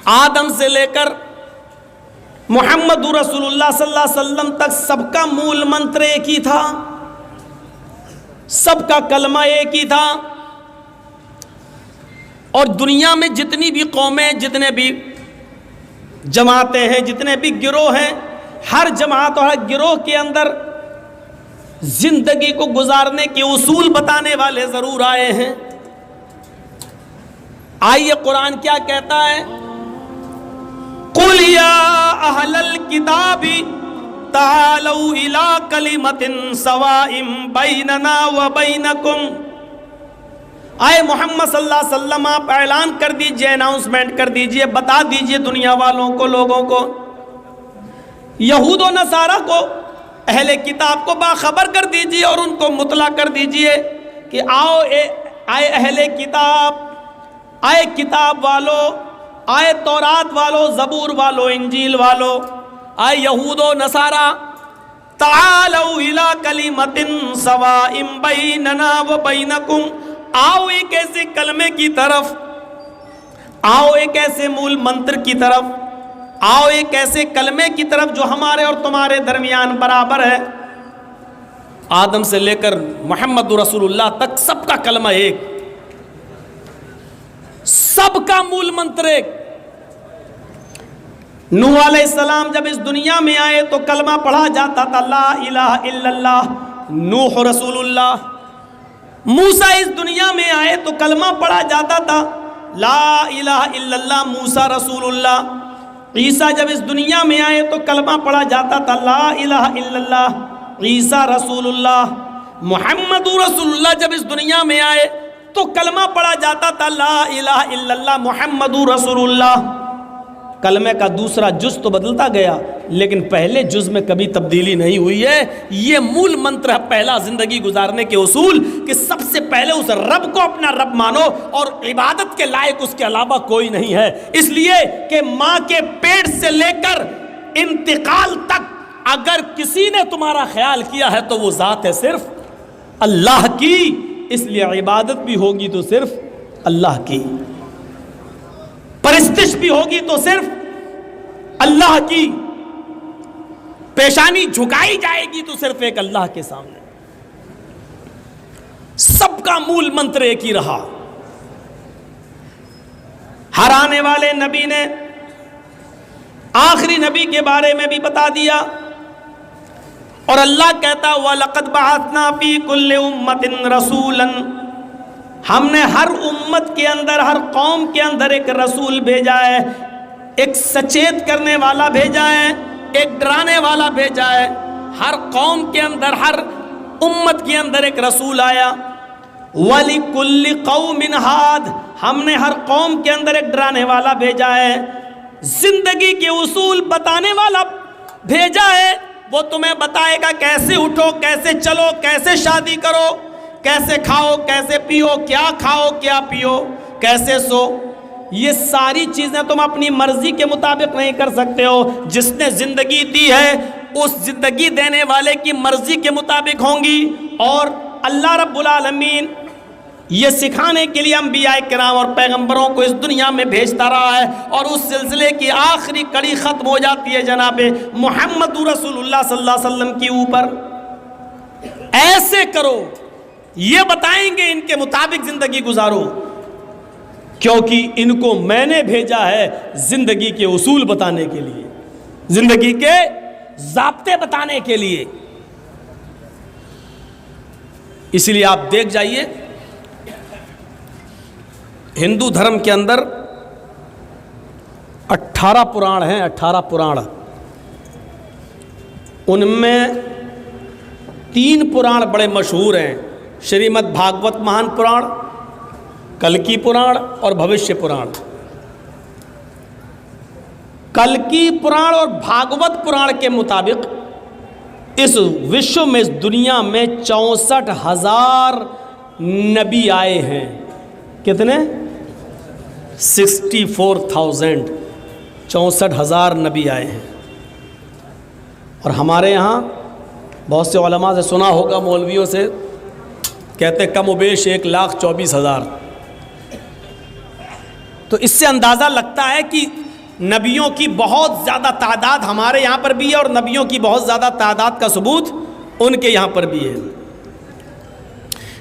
आदम से लेकर मोहम्मद रसूलुल्लाह सल्लल्लाहु अलैहि वसल्लम तक सबका मूल मंत्र एक ही था, सबका कलमा एक ही था। और दुनिया में जितनी भी कौमें, जितने भी जमातें हैं, जितने भी गिरोह हैं, हर जमात और हर गिरोह के अंदर जिंदगी को गुजारने के उसूल बताने वाले जरूर आए हैं। आइए कुरान क्या कहता है, कुल या अहलल किताबी तालौ इला कलिमतिन सवाइम बैनना व बैनकुम। आए मोहम्मद सल्लल्लाहु अलैहि वसल्लम, आप ऐलान कर दीजिए, अनाउंसमेंट कर दीजिए, बता दीजिए दुनिया वालों को, लोगों को, यहूद और नसारा को, अहले किताब को बाखबर कर दीजिए और उनको मुतला कर दीजिए कि आओ आए अहले किताब, आए किताब वालों, आए तौरात वालों, जबूर वालों, इंजील वालों, आए यहूद और नसारा, तालौ इला कलिमतिन सवाइम बैनना व बैनकुम। आओ एक ऐसे कलमे की तरफ, आओ एक ऐसे मूल मंत्र की तरफ, आओ एक ऐसे कलमे की तरफ जो हमारे और तुम्हारे दरमियान बराबर है। आदम से लेकर मोहम्मद रसूलुल्लाह तक सबका कलमा एक, सबका मूल मंत्र एक। नूह अलैहिस्सलाम जब इस दुनिया में आए तो कलमा पढ़ा जाता था, ला इलाहा इल्लल्लाह नूह रसूलुल्लाह। मूसा इस दुनिया में आए तो कलमा पढ़ा जाता था, ला इलाहा इल्लल्लाह मूसा रसूलुल्लाह। ईसा जब इस दुनिया में आए तो कलमा पढ़ा जाता था, ला इलाहा इल्लल्लाह ईसा रसूलुल्लाह। मोहम्मद रसूलुल्लाह जब इस दुनिया में आए तो कलमा पढ़ा जाता था, ला इलाहा इल्लल्लाह मुहम्मद रसूलुल्लाह। कलमे का दूसरा जुज तो बदलता गया, लेकिन पहले जुज में कभी तब्दीली नहीं हुई है। ये मूल मंत्र है पहला जिंदगी गुजारने के उसूल, कि सबसे पहले उस रब को अपना रब मानो और इबादत के लायक उसके अलावा कोई नहीं है। इसलिए कि माँ के पेट से लेकर इंतकाल तक अगर किसी ने तुम्हारा ख्याल किया है तो वो जात है सिर्फ अल्लाह की, इसलिए इबादत भी होगी तो सिर्फ अल्लाह की, परिस्तिश भी होगी तो सिर्फ अल्लाह की, पेशानी झुकाई जाएगी तो सिर्फ एक अल्लाह के सामने। सबका मूल मंत्र एक ही रहा। हर आने वाले नबी ने आखिरी नबी के बारे में भी बता दिया। और अल्लाह कहता हुआ, लक़द बअसना फी कुल्लि उम्मतिन रसूलन, हमने हर उम्मत के अंदर, हर कौम के अंदर एक रसूल भेजा है, एक सचेत करने वाला भेजा है, एक डराने वाला भेजा है। हर कौम के अंदर, हर उम्मत के अंदर एक रसूल आया। वलिकुल्लि कौमिन हाद, हमने हर कौम के अंदर एक डराने वाला भेजा है, जिंदगी के उसूल बताने वाला भेजा है। वो तुम्हें बताएगा कैसे उठो, कैसे चलो, कैसे शादी करो, कैसे खाओ, कैसे पियो, क्या खाओ, क्या पियो, कैसे सो। ये सारी चीज़ें तुम अपनी मर्जी के मुताबिक नहीं कर सकते हो। जिसने ज़िंदगी दी है उस ज़िंदगी देने वाले की मर्जी के मुताबिक होंगी। और अल्लाह रब्बुल आलमीन ये सिखाने के लिए अंबिया किराम और पैगंबरों को इस दुनिया में भेजता रहा है। और उस सिलसिले की आखिरी कड़ी ख़त्म हो जाती है जनाबे मोहम्मद रसूलुल्लाह सल्लल्लाहु अलैहि वसल्लम के ऊपर। ऐसे करो, ये बताएंगे, इनके मुताबिक जिंदगी गुजारो, क्योंकि इनको मैंने भेजा है जिंदगी के उसूल बताने के लिए, जिंदगी के ज़ाब्ते बताने के लिए। इसलिए आप देख जाइए, हिंदू धर्म के अंदर 18 पुराण हैं, 18 पुराण। उनमें 3 पुराण बड़े मशहूर हैं, श्रीमद् भागवत महान पुराण, कल्कि पुराण और भविष्य पुराण। कल्कि पुराण और भागवत पुराण के मुताबिक इस विश्व में, इस दुनिया में 64,000 नबी आए हैं। कितने? 64,000, 64,000 नबी आए हैं। और हमारे यहाँ बहुत से उलमा से सुना होगा, मौलवियों से, कहते कम उबेश 1,24,000। तो इससे अंदाज़ा लगता है कि नबियों की बहुत ज़्यादा तादाद हमारे यहाँ पर भी है और नबियों की बहुत ज़्यादा तादाद का सबूत उनके यहाँ पर भी है।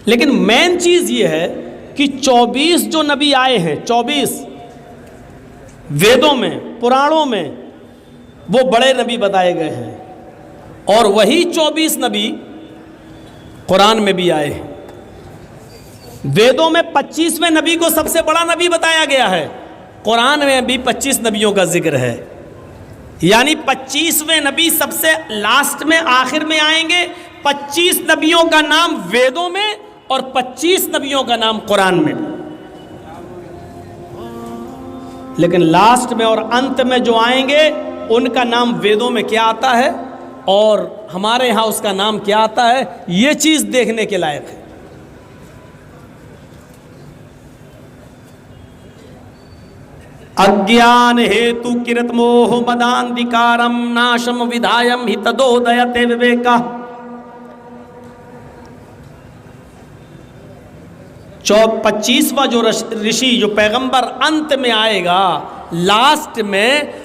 लेकिन मेन चीज़ ये है कि 24 जो नबी आए हैं, 24 वेदों में, पुराणों में, वो बड़े नबी बताए गए हैं और वही 24 नबी कुरान में भी आए हैं। वेदों में 25वें नबी को सबसे बड़ा नबी बताया गया है, कुरान में भी 25 नबियों का जिक्र है। यानी 25वें नबी सबसे लास्ट में, आखिर में आएंगे। 25 नबियों का नाम वेदों में और 25 नबियों का नाम कुरान में। लेकिन लास्ट में और अंत में जो आएंगे उनका नाम वेदों में क्या आता है और हमारे यहाँ उसका नाम क्या आता है, ये चीज देखने के लायक है। अज्ञान हेतु किरत मोह मदांधिकारम नाशम विधायम हि तदोदयते विवेका। 25वां जो ऋषि, जो पैगंबर अंत में आएगा, लास्ट में,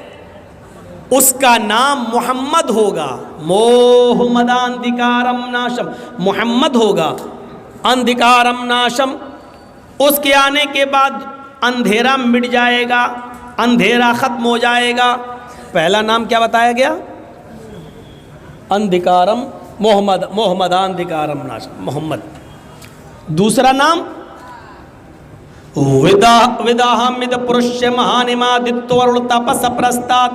उसका नाम मोहम्मद होगा। मोह मदांधिकारम नाशम, मोहम्मद होगा। अंधिकारम नाशम, उसके आने के बाद अंधेरा मिट जाएगा, अंधेरा खत्म हो जाएगा। पहला नाम क्या बताया गया? अंधिकारम मोहम्मद, मोहम्मदांधिकारम नाशम, मोहम्मद। दूसरा नाम विदाहमिद पुरुष महानिमादित्य वरुण तपस प्रस्ताद,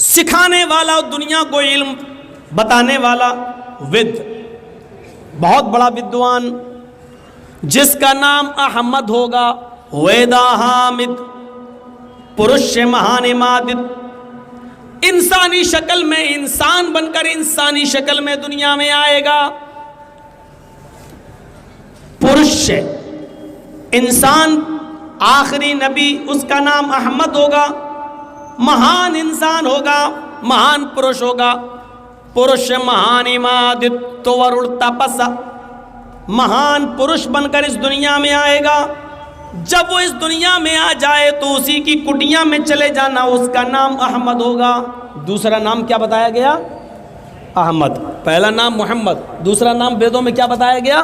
सिखाने वाला, दुनिया को इल्म बताने वाला, विद, बहुत बड़ा विद्वान, जिसका नाम अहमद होगा। वेदा हामिद, पुरुष महानिमादित, इंसानी शक्ल में, इंसान बनकर इंसानी शक्ल में दुनिया में आएगा। पुरुष, इंसान, आखिरी नबी, उसका नाम अहमद होगा। महान इंसान होगा, महान पुरुष होगा। पुरुष महानिमादित्य वरुण तपस, महान पुरुष बनकर इस दुनिया में आएगा। जब वो इस दुनिया में आ जाए तो उसी की कुटिया में चले जाना, उसका नाम अहमद होगा। दूसरा नाम क्या बताया गया? अहमद। पहला नाम मोहम्मद, दूसरा नाम वेदों में क्या बताया गया?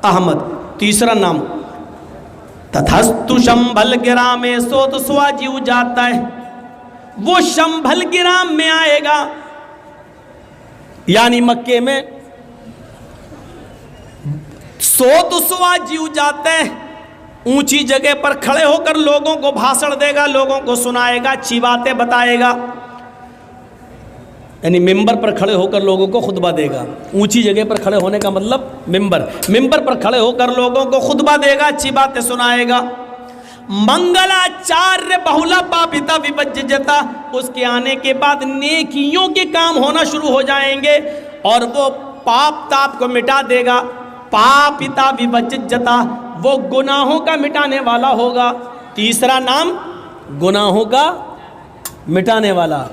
अहमद। तीसरा नाम तथस्तु शंभल गिराम में, सो तो स्वाजीव जाता है, वो शंभल गिराम में आएगा, यानी मक्के में। सो तो सुआ जीव जाते हैं, ऊंची जगह पर खड़े होकर लोगों को भाषण देगा, लोगों को सुनाएगा, अच्छी बातें बताएगा, यानी मिंबर पर खड़े होकर लोगों को खुतबा देगा। ऊंची जगह पर खड़े होने का मतलब मिंबर, मिंबर पर खड़े होकर लोगों को खुतबा देगा, अच्छी बातें सुनाएगा। मंगलाचार्य बहुला पापिता विभज्यता, उसके आने के बाद नेकियों के काम होना शुरू हो जाएंगे और वो पाप ताप को मिटा देगा। पापिता विभज्यता, वो गुनाहों का मिटाने वाला होगा। तीसरा नाम गुनाहों का मिटाने वाला।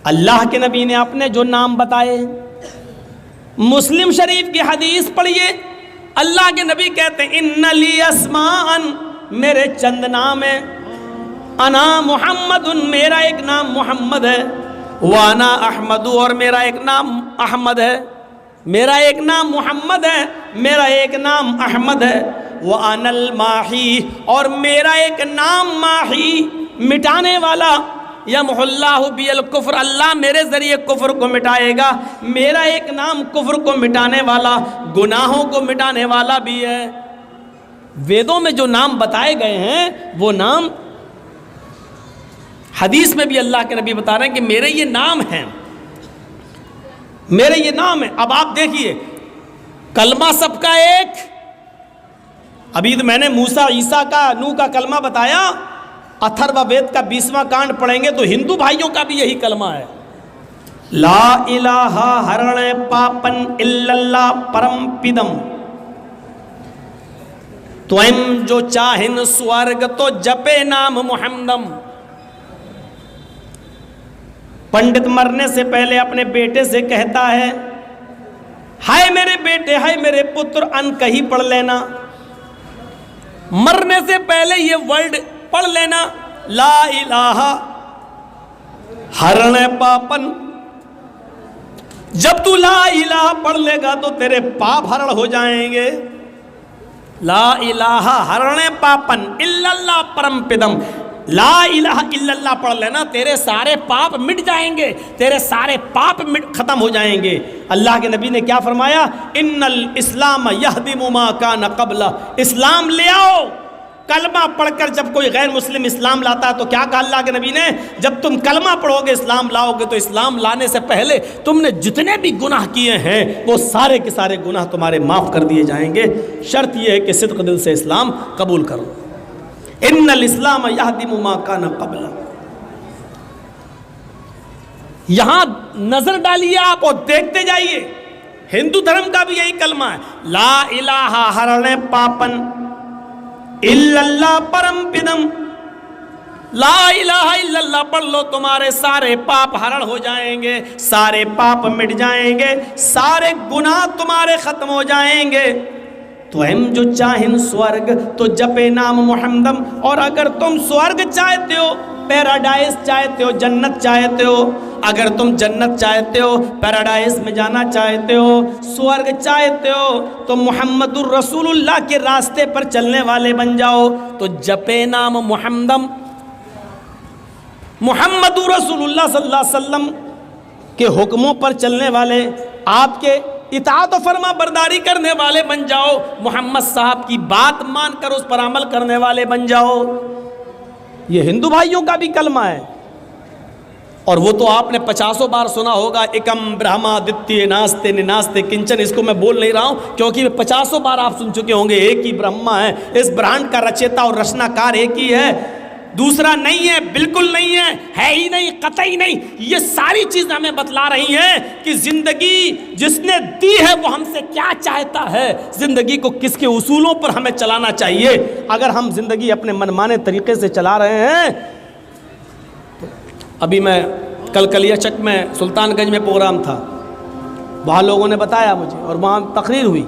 अल्लाह के नबी ने अपने जो नाम बताए, मुस्लिम शरीफ की हदीस पढ़िए, अल्लाह के नबी कहते हैं इन्ना ली अस्मान, मेरे चंद नाम है। अना मुहम्मदुन, मेरा एक नाम मोहम्मद है। वाना अहमदु, और मेरा एक नाम अहमद है। मेरा एक नाम मोहम्मद है, मेरा एक नाम अहमद है। व अनल माही, और मेरा एक नाम माही, मिटाने वाला। यमहुल्लाहु बिल कुफ्र, अल्लाह मेरे जरिए कुफ्र को मिटाएगा। मेरा एक नाम कुफ्र को मिटाने वाला, गुनाहों को मिटाने वाला भी है। वेदों में जो नाम बताए गए हैं वो नाम हदीस में भी अल्लाह के नबी बता रहे हैं कि मेरे ये नाम हैं, मेरे ये नाम है। अब आप देखिए, कलमा सबका एक। अभी तो मैंने मूसा, ईसा का, नूह का कलमा बताया। अथर्ववेद का 20वां कांड पढ़ेंगे तो हिंदू भाइयों का भी यही कलमा है। ला इलाहा हरण पापन इल्लल्लाह परम पिदम, त्वं जो चाहिन स्वर्ग तो जपे नाम मुहम्मदम। पंडित मरने से पहले अपने बेटे से कहता है, हाय मेरे बेटे, हाय मेरे पुत्र, अन कहीं पढ़ लेना। मरने से पहले ये वर्ड पढ़ लेना, ला इलाहा हरण पापन। जब तू ला इलाहा पढ़ लेगा तो तेरे पाप हरण हो जाएंगे। ला इलाहा हरण पापन इल्लल्लाह परम पिदम। ला इलाहा इल्लल्लाह पढ़ लेना, तेरे सारे पाप मिट जाएंगे, तेरे सारे पाप खत्म हो जाएंगे। अल्लाह के नबी ने क्या फरमाया, इन्नल इस्लाम यहदिमु मा कान क़ब्ला। इस्लाम ले आओ। कलमा पढ़कर जब कोई गैर मुस्लिम इस्लाम लाता है तो क्या कहा अल्लाह के नबी ने, जब तुम कलमा पढ़ोगे इस्लाम लाओगे तो इस्लाम लाने से पहले तुमने जितने भी गुनाह किए हैं वो सारे के सारे गुनाह तुम्हारे माफ़ कर दिए जाएंगे। शर्त यह है कि सिद्क़ दिल से इस्लाम कबूल करो। इन्नल इस्लाम यहदिमु मा कान क़ब्ला। यहां नजर डालिए आप और देखते जाइए, हिंदू धर्म का भी यही कलमा है, ला इलाहा हरण पापन इल्लल्लाह परम पिदम। ला इलाहा इल्लल्लाह पढ़ लो, तुम्हारे सारे पाप हरण हो जाएंगे, सारे पाप मिट जाएंगे, सारे गुनाह तुम्हारे खत्म हो जाएंगे। तो हम जो चाहें स्वर्ग तो जपे नाम मुहम्मदम। और अगर तुम स्वर्ग चाहते हो, पैराडाइज चाहते हो, जन्नत चाहते हो, अगर तुम जन्नत चाहते हो, पैराडाइज में जाना चाहते हो, स्वर्ग चाहते हो, तो मुहम्मदुर रसूलुल्लाह के रास्ते पर चलने वाले बन जाओ। तो जपे नाम मुहम्मदम, मुहम्मदुर रसूलुल्लाह सल्लल्लाहु अलैहि वसल्लम के हुक्मों पर चलने वाले, आपके इताअत और फरमा बरदारी करने वाले बन जाओ। मोहम्मद साहब की बात मानकर उस पर अमल करने वाले बन जाओ। ये हिंदू भाइयों का भी कलमा है। और वो तो आपने 50 बार सुना होगा, एकम ब्रह्मा द्वितीय नास्ते निनास्ते किंचन। इसको मैं बोल नहीं रहा हूं क्योंकि 50 बार आप सुन चुके होंगे। एक ही ब्रह्मा है, इस ब्रह्मांड का रचयिता और रचनाकार एक ही है, दूसरा नहीं है, बिल्कुल नहीं है ही नहीं, कतई नहीं। ये सारी चीज हमें बतला रही हैं कि जिंदगी जिसने दी है वो हमसे क्या चाहता है, जिंदगी को किसके उसूलों पर हमें चलाना चाहिए। अगर हम जिंदगी अपने मनमाने तरीके से चला रहे हैं तो अभी मैं कल कलियाचक में सुल्तानगंज में प्रोग्राम था, वहाँ लोगों ने बताया मुझे और वहाँ तकरीर हुई।